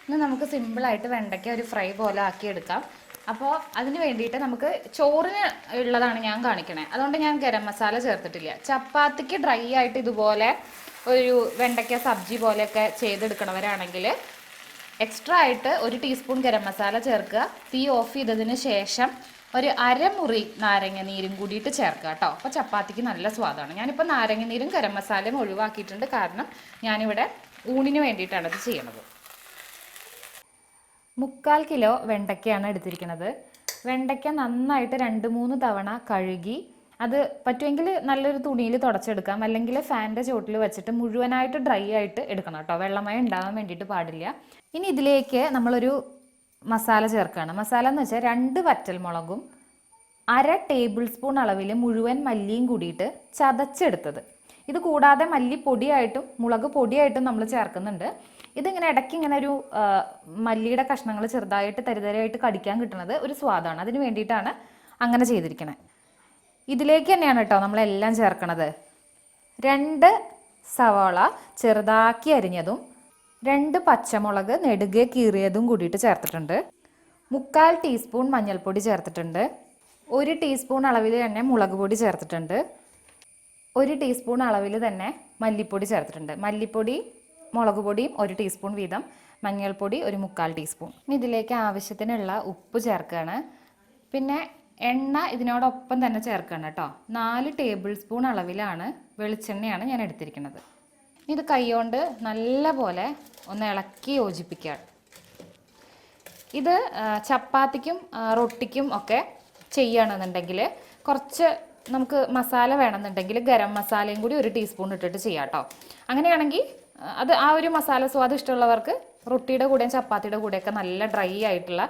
ഇന്ന് നമുക്ക് സിമ്പിളായിട്ട് വെണ്ടയ്ക്ക ഒരു ഫ്രൈ പോലെ ആക്കിയെടുക്കാം. അപ്പോൾ അതിന് വേണ്ടിയിട്ട് നമുക്ക് ചോറിന് ഉള്ളതാണ് ഞാൻ കാണിക്കണേ, അതുകൊണ്ട് ഞാൻ ഗരം മസാല ചേർത്തിട്ടില്ല. ചപ്പാത്തിക്ക് ഡ്രൈ ആയിട്ട് ഇതുപോലെ ഒരു വെണ്ടയ്ക്ക സബ്ജി പോലെയൊക്കെ ചെയ്തെടുക്കണവരാണെങ്കിൽ എക്സ്ട്രാ ആയിട്ട് 1 ടീസ്പൂൺ ഗരം മസാല ചേർക്കുക. തീ ഓഫ് ചെയ്തതിന് ശേഷം ഒരു അരമുറി നാരങ്ങ നീരും കൂടിയിട്ട് ചേർക്കുക കേട്ടോ. അപ്പോൾ ചപ്പാത്തിക്ക് നല്ല സ്വാദാണ്. ഞാനിപ്പോൾ നാരങ്ങ നീരും ഗരം മസാലയും ഒഴിവാക്കിയിട്ടുണ്ട്, കാരണം ഞാനിവിടെ ഊണിന് വേണ്ടിയിട്ടാണ് ഇത് ചെയ്യണത്. 3/4 കിലോ വെണ്ടയ്ക്കയാണ് എടുത്തിരിക്കുന്നത്. വെണ്ടയ്ക്ക നന്നായിട്ട് 2-3 തവണ കഴുകി അത് പറ്റുമെങ്കിൽ നല്ലൊരു തുണിയിൽ തുടച്ചെടുക്കാം, അല്ലെങ്കിൽ ഫാനിൻ്റെ ചുവട്ടിൽ വെച്ചിട്ട് മുഴുവനായിട്ട് ഡ്രൈ ആയിട്ട് എടുക്കണം കേട്ടോ. വെള്ളമയം ഉണ്ടാകാൻ വേണ്ടിയിട്ട് പാടില്ല. ഇനി ഇതിലേക്ക് നമ്മളൊരു മസാല ചേർക്കുകയാണ്. മസാല എന്ന് വെച്ചാൽ 2 വറ്റൽമുളകും 1/2 ടേബിൾ സ്പൂൺ അളവിൽ മുഴുവൻ മല്ലിയും കൂടിയിട്ട് ചതച്ചെടുത്തത്. ഇത് കൂടാതെ മല്ലിപ്പൊടിയായിട്ടും മുളക് പൊടിയായിട്ടും നമ്മൾ ചേർക്കുന്നുണ്ട്. ഇതിങ്ങനെ ഇടയ്ക്ക് ഇങ്ങനെ ഒരു മല്ലിയുടെ കഷ്ണങ്ങൾ ചെറുതായിട്ട് തരിതരയായിട്ട് കടിക്കാൻ കിട്ടുന്നത് ഒരു സ്വാദാണ്. അതിന് വേണ്ടിയിട്ടാണ് അങ്ങനെ ചെയ്തിരിക്കണേ. ഇതിലേക്ക് തന്നെയാണ് കേട്ടോ നമ്മളെല്ലാം ചേർക്കണത്. 2 സവാള ചെറുതാക്കി അരിഞ്ഞതും 2 പച്ചമുളക് നെടുകെ കീറിയതും കൂടിയിട്ട് ചേർത്തിട്ടുണ്ട്. 3/4 ടീസ്പൂൺ മഞ്ഞൾപ്പൊടി ചേർത്തിട്ടുണ്ട്. 1 ടീസ്പൂൺ അളവിൽ തന്നെ മുളക് പൊടി ചേർത്തിട്ടുണ്ട്. 1 ടീസ്പൂൺ അളവിൽ തന്നെ മല്ലിപ്പൊടി ചേർത്തിട്ടുണ്ട്. മല്ലിപ്പൊടി മുളക് പൊടിയും 1 ടീസ്പൂൺ വീതം, മഞ്ഞൾപ്പൊടി 1/4 ടീസ്പൂൺ. ഇതിലേക്ക് ആവശ്യത്തിനുള്ള ഉപ്പ് ചേർക്കുകയാണ്. പിന്നെ എണ്ണ ഇതിനോടൊപ്പം തന്നെ ചേർക്കുകയാണ് കേട്ടോ. 4 ടേബിൾ സ്പൂൺ അളവിലാണ് വെളിച്ചെണ്ണയാണ് ഞാൻ എടുത്തിരിക്കുന്നത്. ഇത് കൈകൊണ്ട് നല്ല പോലെ ഒന്ന് ഇളക്കി യോജിപ്പിക്കുക. ഇത് ചപ്പാത്തിക്കും റൊട്ടിക്കും ഒക്കെ ചെയ്യുകയാണെന്നുണ്ടെങ്കിൽ കുറച്ച് നമുക്ക് മസാല വേണമെന്നുണ്ടെങ്കിൽ ഗരം മസാലയും കൂടി 1 ടീസ്പൂൺ ഇട്ടിട്ട് ചെയ്യാം കേട്ടോ. അങ്ങനെയാണെങ്കിൽ അത് ആ ഒരു മസാല സ്വാദ് ഇഷ്ടമുള്ളവർക്ക് റൊട്ടിയുടെ കൂടെയും ചപ്പാത്തിയുടെ കൂടെയൊക്കെ നല്ല ഡ്രൈ ആയിട്ടുള്ള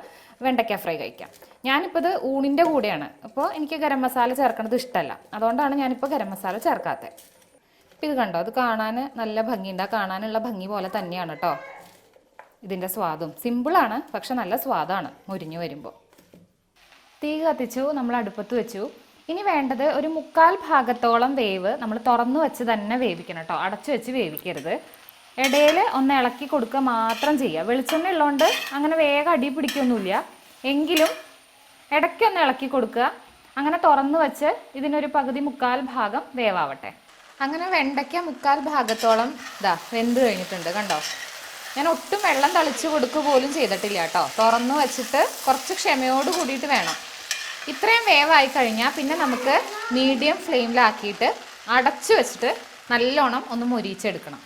വെണ്ടയ്ക്ക ഫ്രൈ കഴിക്കാം. ഞാനിപ്പോൾ ഇത് ഊണിൻ്റെ കൂടെയാണ്, അപ്പോൾ എനിക്ക് ഗരം മസാല ചേർക്കണത് ഇഷ്ടമല്ല, അതുകൊണ്ടാണ് ഞാനിപ്പോൾ ഗരം മസാല ചേർക്കാത്തത്. ഇപ്പം ഇത് കണ്ടോ, അത് കാണാൻ നല്ല ഭംഗിയുണ്ട്. ആ കാണാനുള്ള ഭംഗി പോലെ തന്നെയാണ് കേട്ടോ ഇതിൻ്റെ സ്വാദും. സിമ്പിളാണ്, പക്ഷെ നല്ല സ്വാദാണ് മുരിഞ്ഞു വരുമ്പോൾ. തീ കത്തിച്ചു, നമ്മൾ അടുപ്പത്ത് വെച്ചു. ഇനി വേണ്ടത് ഒരു 3/4 ഭാഗത്തോളം വേവ് നമ്മൾ തുറന്നു വെച്ച് തന്നെ വേവിക്കണം കേട്ടോ. അടച്ചു വെച്ച് വേവിക്കരുത്. ഇടയിൽ ഒന്ന് ഇളക്കി കൊടുക്കുക മാത്രം ചെയ്യുക. വെളിച്ചെണ്ണ ഉള്ളതുകൊണ്ട് അങ്ങനെ വേഗം അടി പിടിക്കൊന്നുമില്ല, എങ്കിലും ഇടയ്ക്കൊന്ന് ഇളക്കി കൊടുക്കുക. അങ്ങനെ തുറന്നു വെച്ച് ഇതിനൊരു പകുതി 3/4 ഭാഗം വേവാവട്ടെ. അങ്ങനെ വെണ്ടയ്ക്ക 3/4 ഭാഗത്തോളം വെന്ത് കഴിഞ്ഞിട്ടുണ്ട്. കണ്ടോ, ഞാൻ ഒട്ടും വെള്ളം തളിച്ച് കൊടുക്കുക പോലും ചെയ്തിട്ടില്ല കേട്ടോ. തുറന്നു വെച്ചിട്ട് കുറച്ച് ക്ഷമയോട് കൂടിയിട്ട് വേണം. ഇത്രയും വേവായി കഴിഞ്ഞാൽ പിന്നെ നമുക്ക് മീഡിയം ഫ്ലെയിമിലാക്കിയിട്ട് അടച്ചു വെച്ചിട്ട് നല്ലോണം ഒന്ന് മൊരിച്ചെടുക്കണം.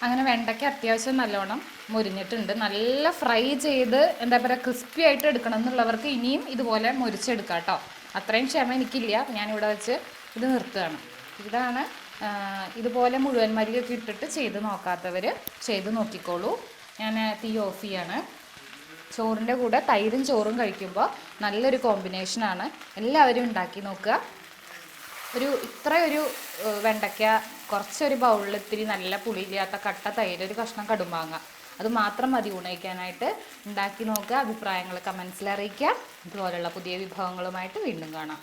അങ്ങനെ വെണ്ടയ്ക്ക അത്യാവശ്യം നല്ലോണം മൊരിഞ്ഞിട്ടുണ്ട്. നല്ല ഫ്രൈ ചെയ്ത് എന്താ പറയുക ക്രിസ്പി ആയിട്ട് എടുക്കണം എന്നുള്ളവർക്ക് ഇനിയും ഇതുപോലെ മൊരിച്ചെടുക്കാം കേട്ടോ. അത്രയും ക്ഷമ എനിക്കില്ല, ഞാനിവിടെ വെച്ച് ഇത് നിർത്തുകയാണ്. ഇതാണ് ഇതുപോലെ മുഴുവൻ മരിയൊക്കെ ഇട്ടിട്ട് ചെയ്ത് നോക്കാത്തവർ ചെയ്ത് നോക്കിക്കോളൂ. ഞാൻ തീ ഓഫ് ചെയ്യാണ്. ചോറിൻ്റെ കൂടെ തൈരും ചോറും കഴിക്കുമ്പോൾ നല്ലൊരു കോമ്പിനേഷനാണ്. എല്ലാവരും ഉണ്ടാക്കി നോക്കുക. ഇത്രയൊരു വെണ്ടയ്ക്ക കുറച്ചൊരു ബൗളിൽ ഇത്തിരി നല്ല പുളിയില്ലാത്ത കട്ട തൈര്, ഒരു കഷ്ണം കടുമാങ്ങ, അത് മാത്രം മതി ഊണയിക്കാനായിട്ട്. ഉണ്ടാക്കി നോക്കുക. അഭിപ്രായങ്ങൾ കമൻസിൽ അറിയിക്കുക. ഇതുപോലുള്ള പുതിയ വിഭവങ്ങളുമായിട്ട് വീണ്ടും കാണാം.